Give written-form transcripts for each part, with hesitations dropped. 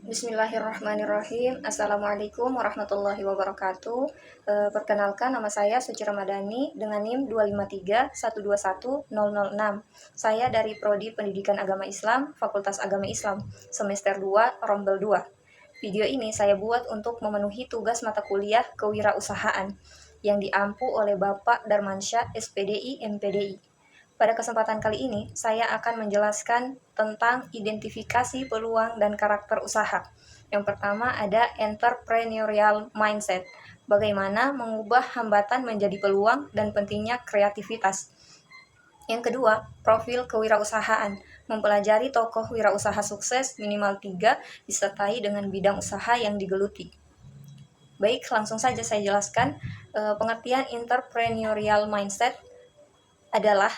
Bismillahirrahmanirrahim. Assalamualaikum warahmatullahi wabarakatuh. Perkenalkan, nama saya Suci Ramadhani dengan NIM 253121006. Saya dari Prodi Pendidikan Agama Islam, Fakultas Agama Islam, semester 2, Rombel 2. Video ini saya buat untuk memenuhi tugas mata kuliah Kewirausahaan yang diampu oleh Bapak Darmansyah, SPDI, MPDI. Pada kesempatan kali ini, saya akan menjelaskan tentang identifikasi peluang dan karakter usaha. Yang pertama ada entrepreneurial mindset. Bagaimana mengubah hambatan menjadi peluang dan pentingnya kreativitas. Yang kedua, profil kewirausahaan. Mempelajari tokoh wirausaha sukses minimal 3 disertai dengan bidang usaha yang digeluti. Baik, langsung saja saya jelaskan. Pengertian entrepreneurial mindset adalah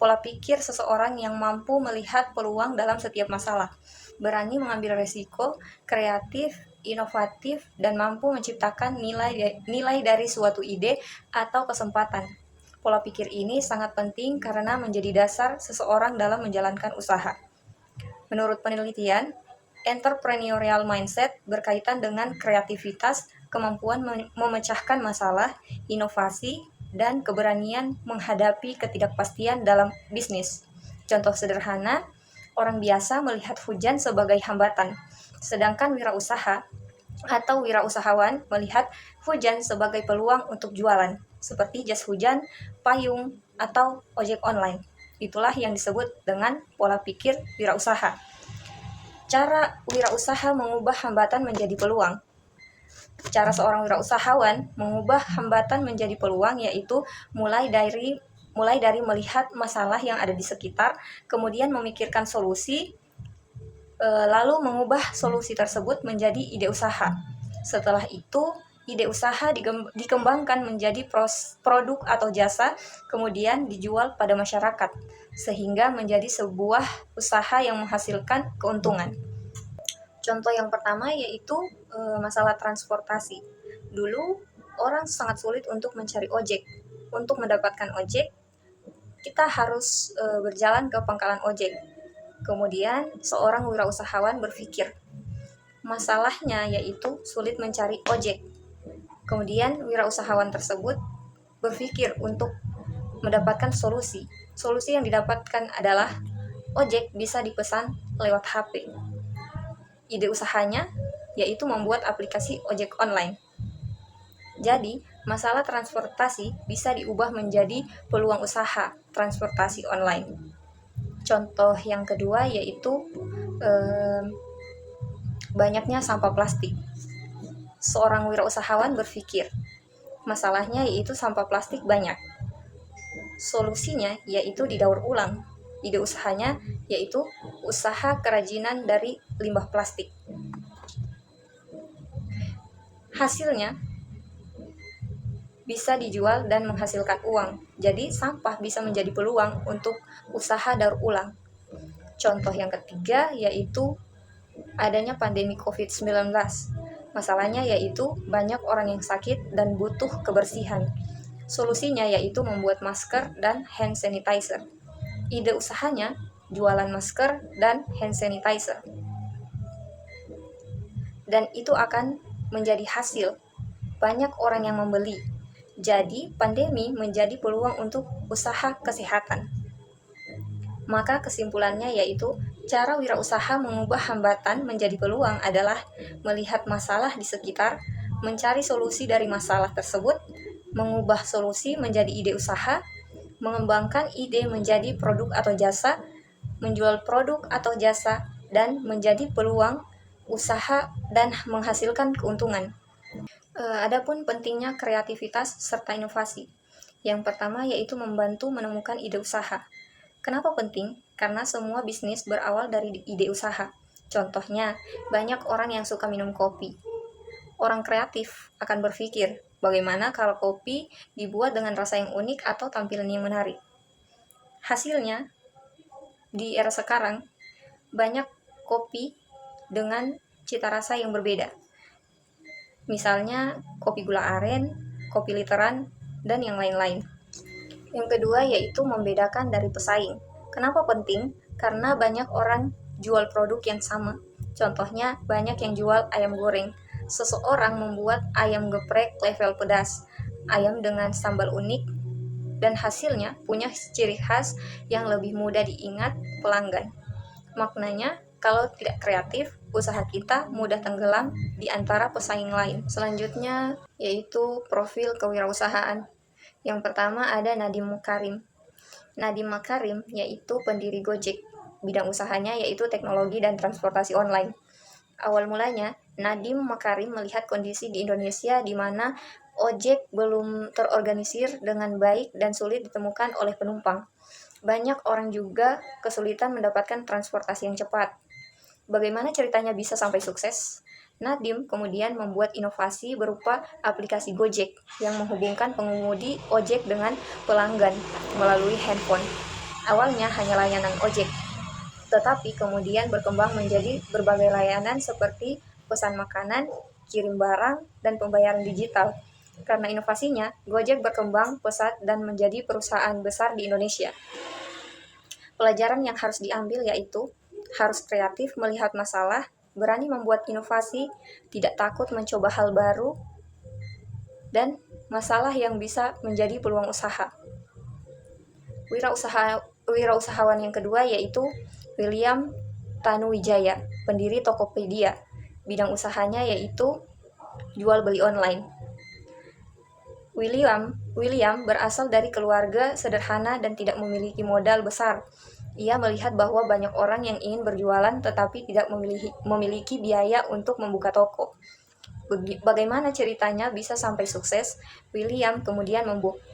pola pikir seseorang yang mampu melihat peluang dalam setiap masalah, berani mengambil resiko, kreatif, inovatif, dan mampu menciptakan nilai dari suatu ide atau kesempatan. Pola pikir ini sangat penting karena menjadi dasar seseorang dalam menjalankan usaha. Menurut penelitian, entrepreneurial mindset berkaitan dengan kreativitas, kemampuan memecahkan masalah, inovasi, dan keberanian menghadapi ketidakpastian dalam bisnis. Contoh sederhana, orang biasa melihat hujan sebagai hambatan, sedangkan wirausaha atau wirausahawan melihat hujan sebagai peluang untuk jualan, seperti jas hujan, payung, atau ojek online. Itulah yang disebut dengan pola pikir wirausaha. Cara wirausaha mengubah hambatan menjadi peluang. Cara seorang wirausahawan mengubah hambatan menjadi peluang yaitu mulai dari melihat masalah yang ada di sekitar, kemudian memikirkan solusi, lalu mengubah solusi tersebut menjadi ide usaha. Setelah itu, ide usaha dikembangkan menjadi produk atau jasa, kemudian dijual pada masyarakat, sehingga menjadi sebuah usaha yang menghasilkan keuntungan. Contoh yang pertama yaitu masalah transportasi. Dulu orang sangat sulit untuk mencari ojek. Untuk mendapatkan ojek, kita harus berjalan ke pangkalan ojek. Kemudian seorang wirausahawan berpikir, masalahnya yaitu sulit mencari ojek. Kemudian wirausahawan tersebut berpikir untuk mendapatkan solusi. Solusi yang didapatkan adalah ojek bisa dipesan lewat HP. Ide usahanya yaitu membuat aplikasi ojek online. Jadi, masalah transportasi bisa diubah menjadi peluang usaha transportasi online. Contoh yang kedua yaitu banyaknya sampah plastik. Seorang wirausahawan berpikir, masalahnya yaitu sampah plastik banyak. Solusinya yaitu didaur ulang. Ide usahanya yaitu usaha kerajinan dari limbah plastik. Hasilnya bisa dijual dan menghasilkan uang. Jadi sampah bisa menjadi peluang untuk usaha daur ulang. Contoh yang ketiga yaitu adanya pandemi COVID-19. Masalahnya yaitu banyak orang yang sakit dan butuh kebersihan. Solusinya yaitu membuat masker dan hand sanitizer. Ide usahanya jualan masker dan hand sanitizer. Dan itu akan menjadi hasil. Banyak orang yang membeli. Jadi, pandemi menjadi peluang untuk usaha kesehatan. Maka kesimpulannya yaitu cara wirausaha mengubah hambatan menjadi peluang adalah melihat masalah di sekitar, mencari solusi dari masalah tersebut, mengubah solusi menjadi ide usaha, mengembangkan ide menjadi produk atau jasa, menjual produk atau jasa, dan menjadi peluang usaha dan menghasilkan keuntungan. Adapun pentingnya kreativitas serta inovasi. Yang pertama yaitu membantu menemukan ide usaha. Kenapa penting? Karena semua bisnis berawal dari ide usaha. Contohnya, banyak orang yang suka minum kopi. Orang kreatif akan berpikir, bagaimana kalau kopi dibuat dengan rasa yang unik atau tampilan yang menarik. Hasilnya, di era sekarang, banyak kopi dengan cita rasa yang berbeda. Misalnya, kopi gula aren, kopi literan, dan yang lain-lain. Yang kedua yaitu membedakan dari pesaing. Kenapa penting? Karena banyak orang jual produk yang sama, Contohnya, banyak yang jual ayam goreng. Seseorang membuat ayam geprek level pedas, ayam dengan sambal unik, dan hasilnya punya ciri khas yang lebih mudah diingat pelanggan. Maknanya, kalau tidak kreatif, usaha kita mudah tenggelam di antara pesaing lain. Selanjutnya, yaitu profil kewirausahaan. Yang pertama ada Nadiem Makarim. Nadiem Makarim yaitu pendiri Gojek. Bidang usahanya yaitu teknologi dan transportasi online. Awal mulanya, Nadiem Makarim melihat kondisi di Indonesia di mana ojek belum terorganisir dengan baik dan sulit ditemukan oleh penumpang. Banyak orang juga kesulitan mendapatkan transportasi yang cepat. Bagaimana ceritanya bisa sampai sukses? Nadiem kemudian membuat inovasi berupa aplikasi Gojek yang menghubungkan pengemudi ojek dengan pelanggan melalui handphone. Awalnya hanya layanan ojek, tetapi kemudian berkembang menjadi berbagai layanan seperti pesan makanan, kirim barang, dan pembayaran digital. Karena inovasinya, Gojek berkembang pesat dan menjadi perusahaan besar di Indonesia. Pelajaran yang harus diambil yaitu harus kreatif melihat masalah, berani membuat inovasi, tidak takut mencoba hal baru, dan masalah yang bisa menjadi peluang usaha. Wirausahawan yang kedua yaitu William Tanuwijaya, pendiri Tokopedia. Bidang usahanya yaitu jual beli online. William berasal dari keluarga sederhana dan tidak memiliki modal besar. Ia melihat bahwa banyak orang yang ingin berjualan tetapi tidak memiliki biaya untuk membuka toko. Bagaimana ceritanya bisa sampai sukses? William kemudian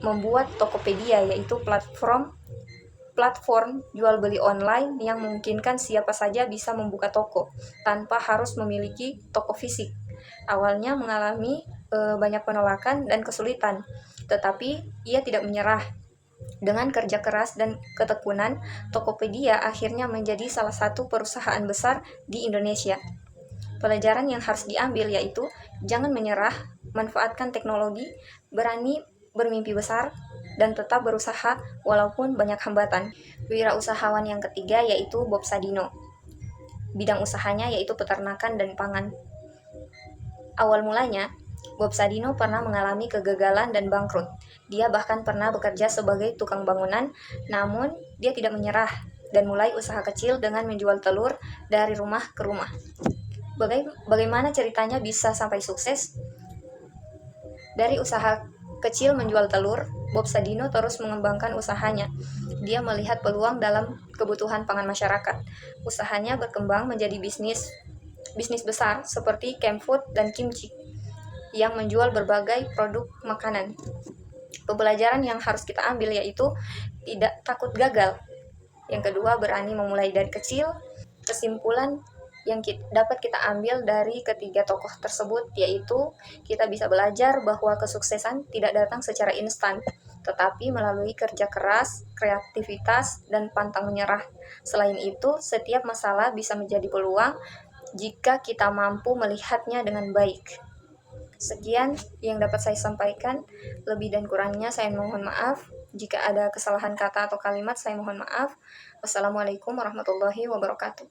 membuat Tokopedia, yaitu platform jual beli online yang memungkinkan siapa saja bisa membuka toko tanpa harus memiliki toko fisik. Awalnya mengalami banyak penolakan dan kesulitan, tetapi ia tidak menyerah. Dengan kerja keras dan ketekunan, Tokopedia akhirnya menjadi salah satu perusahaan besar di Indonesia. Pelajaran yang harus diambil yaitu jangan menyerah, manfaatkan teknologi, berani bermimpi besar, dan tetap berusaha walaupun banyak hambatan. Wirausahawan yang ketiga yaitu Bob Sadino. Bidang usahanya yaitu peternakan dan pangan. Awal mulanya, Bob Sadino pernah mengalami kegagalan dan bangkrut. Dia bahkan pernah bekerja sebagai tukang bangunan, namun dia tidak menyerah dan mulai usaha kecil dengan menjual telur dari rumah ke rumah. Bagaimana ceritanya bisa sampai sukses? Dari usaha kecil menjual telur, Bob Sadino terus mengembangkan usahanya. Dia melihat peluang dalam kebutuhan pangan masyarakat. Usahanya berkembang menjadi bisnis besar seperti Camfood dan Kimchi yang menjual berbagai produk makanan. Pembelajaran yang harus kita ambil yaitu tidak takut gagal. Yang kedua, berani memulai dari kecil. Kesimpulan yang dapat kita ambil dari ketiga tokoh tersebut yaitu kita bisa belajar bahwa kesuksesan tidak datang secara instan, tetapi melalui kerja keras, kreativitas, dan pantang menyerah. Selain itu, setiap masalah bisa menjadi peluang jika kita mampu melihatnya dengan baik. Sekian yang dapat saya sampaikan, lebih dan kurangnya saya mohon maaf. Jika ada kesalahan kata atau kalimat, saya mohon maaf. Wassalamualaikum warahmatullahi wabarakatuh.